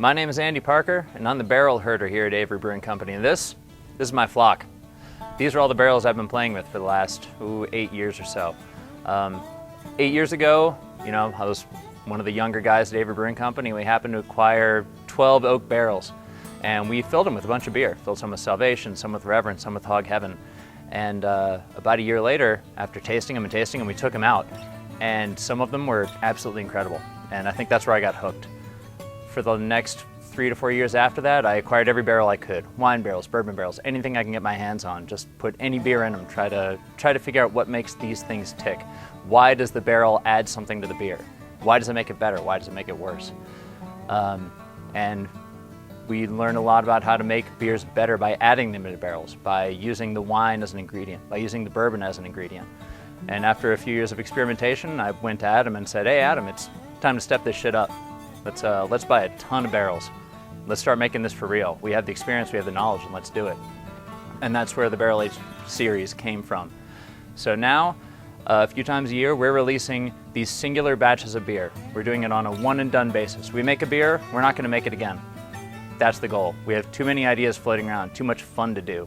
My name is Andy Parker, and I'm the barrel herder here at Avery Brewing Company. And this is my flock. These are all the barrels I've been playing with for the last 8 years or so. 8 years ago, I was one of the younger guys at Avery Brewing Company. We happened to acquire 12 oak barrels, and we filled them with a bunch of beer. Filled some with Salvation, some with Reverence, some with Hog Heaven. And about a year later, after tasting them, we took them out. And some of them were absolutely incredible. And I think that's where I got hooked. For the next 3 to 4 years after that, I acquired every barrel I could. Wine barrels, bourbon barrels, anything I can get my hands on. Just put any beer in them, try to figure out what makes these things tick. Why does the barrel add something to the beer? Why does it make it better? Why does it make it worse? And we learned a lot about how to make beers better by adding them into barrels, by using the wine as an ingredient, by using the bourbon as an ingredient. And after a few years of experimentation, I went to Adam and said, "Hey Adam, it's time to step this shit up. Let's buy a ton of barrels. Let's start making this for real. We have the experience, we have the knowledge, and let's do it." And that's where the Barrel Age series came from. So now, a few times a year, we're releasing these singular batches of beer. We're doing it on a one and done basis. We make a beer, we're not gonna make it again. That's the goal. We have too many ideas floating around, too much fun to do.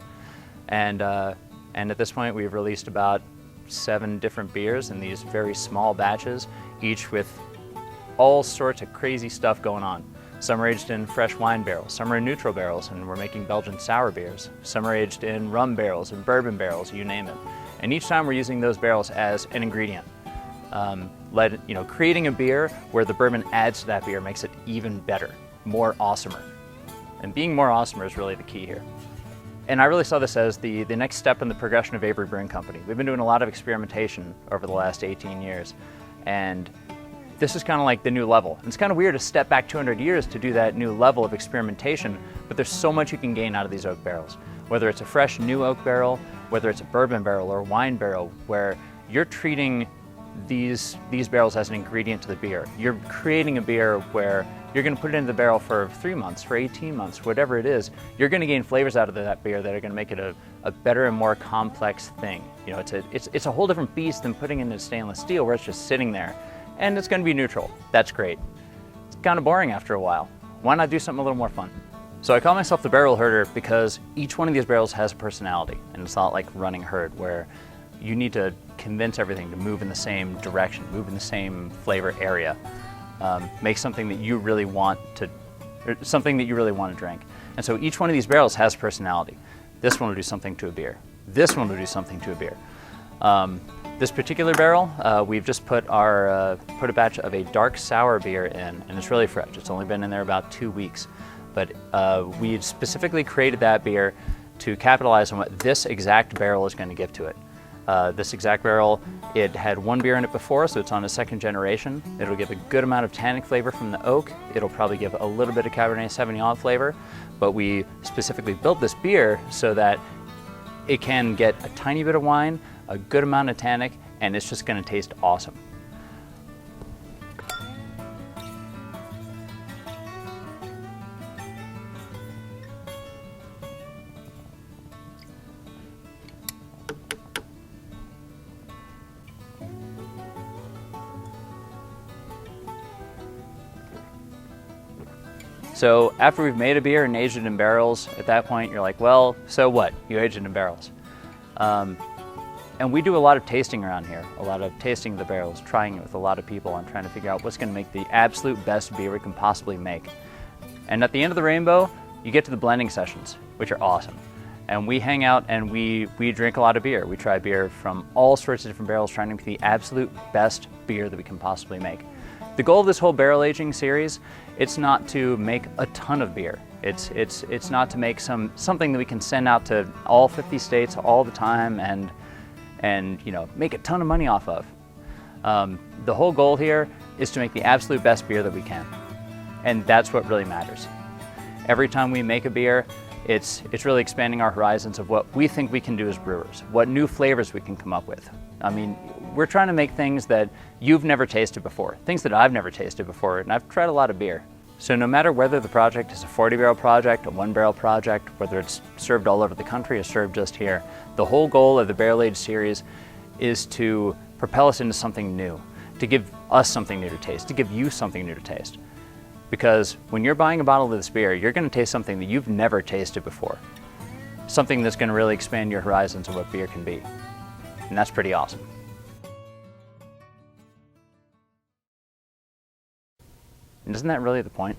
And at this point, we've released about 7 different beers in these very small batches, each with all sorts of crazy stuff going on. Some are aged in fresh wine barrels, some are in neutral barrels, and we're making Belgian sour beers. Some are aged in rum barrels and bourbon barrels, you name it. And each time we're using those barrels as an ingredient. Creating a beer where the bourbon adds to that beer makes it even better, more awesomer. And being more awesomer is really the key here. And I really saw this as the next step in the progression of Avery Brewing Company. We've been doing a lot of experimentation over the last 18 years, and this is kind of like the new level. And it's kind of weird to step back 200 years to do that new level of experimentation, but there's so much you can gain out of these oak barrels. Whether it's a fresh new oak barrel, whether it's a bourbon barrel or a wine barrel, where you're treating these barrels as an ingredient to the beer. You're creating a beer where you're going to put it in the barrel for 3 months, for 18 months, whatever it is. You're going to gain flavors out of that beer that are going to make it a better and more complex thing. It's a whole different beast than putting it into stainless steel where it's just sitting there. And it's going to be neutral. That's great. It's kind of boring after a while. Why not do something a little more fun? So I call myself the barrel herder because each one of these barrels has a personality, and it's not like running herd where you need to convince everything to move in the same direction, move in the same flavor area, make something that you really want to drink. And so each one of these barrels has personality. This one will do something to a beer. This one will do something to a beer. This particular barrel, we've just put a batch of a dark sour beer in, and it's really fresh. It's only been in there about 2 weeks. But we specifically created that beer to capitalize on what this exact barrel is going to give to it. This exact barrel, it had 1 beer in it before, so it's on a 2nd generation. It'll give a good amount of tannic flavor from the oak. It'll probably give a little bit of Cabernet Sauvignon flavor, but we specifically built this beer so that it can get a tiny bit of wine, a good amount of tannic, and it's just going to taste awesome. So after we've made a beer and aged it in barrels, at that point you're like, well, so what? You aged it in barrels. And we do a lot of tasting around here, a lot of tasting of the barrels, trying it with a lot of people and trying to figure out what's going to make the absolute best beer we can possibly make. And at the end of the rainbow, you get to the blending sessions, which are awesome. And we hang out and we drink a lot of beer. We try beer from all sorts of different barrels, trying to make the absolute best beer that we can possibly make. The goal of this whole barrel aging series, it's not to make a ton of beer. It's not to make something that we can send out to all 50 states all the time and make a ton of money off of. The whole goal here is to make the absolute best beer that we can. And that's what really matters. Every time we make a beer, it's really expanding our horizons of what we think we can do as brewers, what new flavors we can come up with. I mean, we're trying to make things that you've never tasted before, things that I've never tasted before, and I've tried a lot of beer. So no matter whether the project is a 40-barrel project, a 1-barrel project, whether it's served all over the country or served just here, the whole goal of the Barrel Age series is to propel us into something new, to give us something new to taste, to give you something new to taste. Because when you're buying a bottle of this beer, you're going to taste something that you've never tasted before. Something that's going to really expand your horizons of what beer can be. And that's pretty awesome. And isn't that really the point?